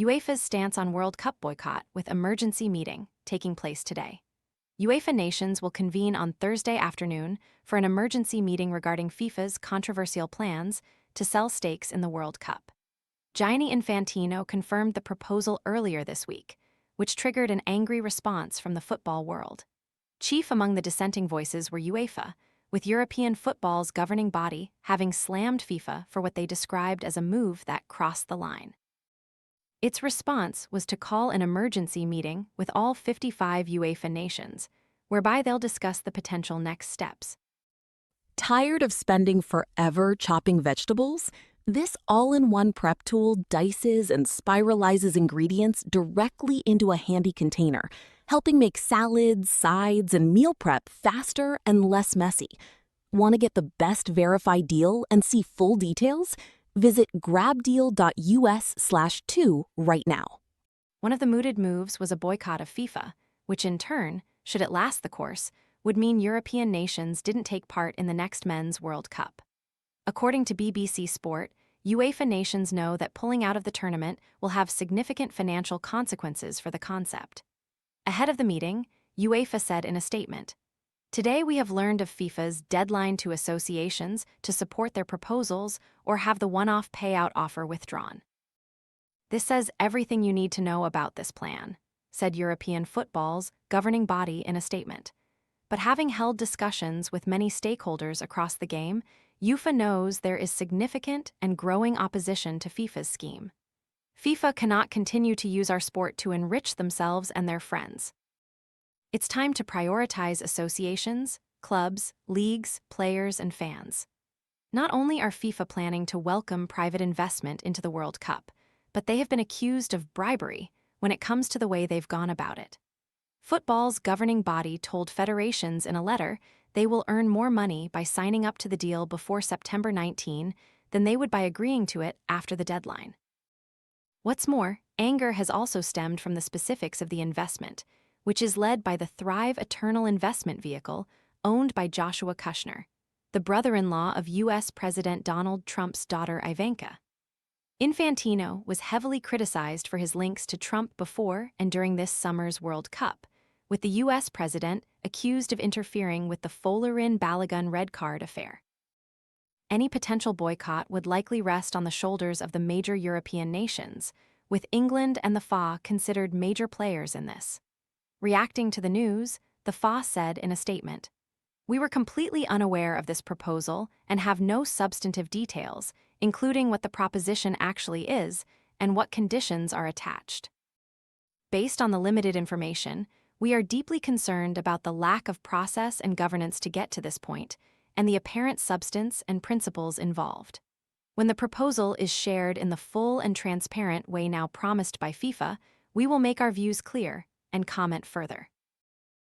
UEFA's stance on World Cup boycott with emergency meeting taking place today. UEFA nations will convene on Thursday afternoon for an emergency meeting regarding FIFA's controversial plans to sell stakes in the World Cup. Gianni Infantino confirmed the proposal earlier this week, which triggered an angry response from the football world. Chief among the dissenting voices were UEFA, with European football's governing body having slammed FIFA for what they described as a move that crossed the line. Its response was to call an emergency meeting with all 55 UEFA nations, whereby they'll discuss the potential next steps. Tired of spending forever chopping vegetables? This all-in-one prep tool dices and spiralizes ingredients directly into a handy container, helping make salads, sides, and meal prep faster and less messy. Want to get the best verified deal and see full details? Visit grabdeal.us/2 right now. One of the mooted moves was a boycott of FIFA, which in turn, should it last the course, would mean European nations didn't take part in the next Men's World Cup. According to BBC Sport, UEFA nations know that pulling out of the tournament will have significant financial consequences for the concept. Ahead of the meeting, UEFA said in a statement, "Today we have learned of FIFA's deadline to associations to support their proposals or have the one-off payout offer withdrawn. This says everything you need to know about this plan," said European football's governing body in a statement. But having held discussions with many stakeholders across the game, UEFA knows there is significant and growing opposition to FIFA's scheme. FIFA cannot continue to use our sport to enrich themselves and their friends. It's time to prioritize associations, clubs, leagues, players, and fans. Not only are FIFA planning to welcome private investment into the World Cup, but they have been accused of bribery when it comes to the way they've gone about it. Football's governing body told federations in a letter they will earn more money by signing up to the deal before September 19 than they would by agreeing to it after the deadline. What's more, anger has also stemmed from the specifics of the investment, which is led by the Thrive Eternal investment vehicle owned by Joshua Kushner, the brother-in-law of U.S. President Donald Trump's daughter Ivanka. Infantino was heavily criticized for his links to Trump before and during this summer's World Cup, with the U.S. president accused of interfering with the Folarin-Balogun red card affair. Any potential boycott would likely rest on the shoulders of the major European nations, with England and the FA considered major players in this. Reacting to the news, the FA said in a statement, "We were completely unaware of this proposal and have no substantive details, including what the proposition actually is and what conditions are attached. Based on the limited information, we are deeply concerned about the lack of process and governance to get to this point, and the apparent substance and principles involved. When the proposal is shared in the full and transparent way now promised by FIFA, we will make our views clear and comment further."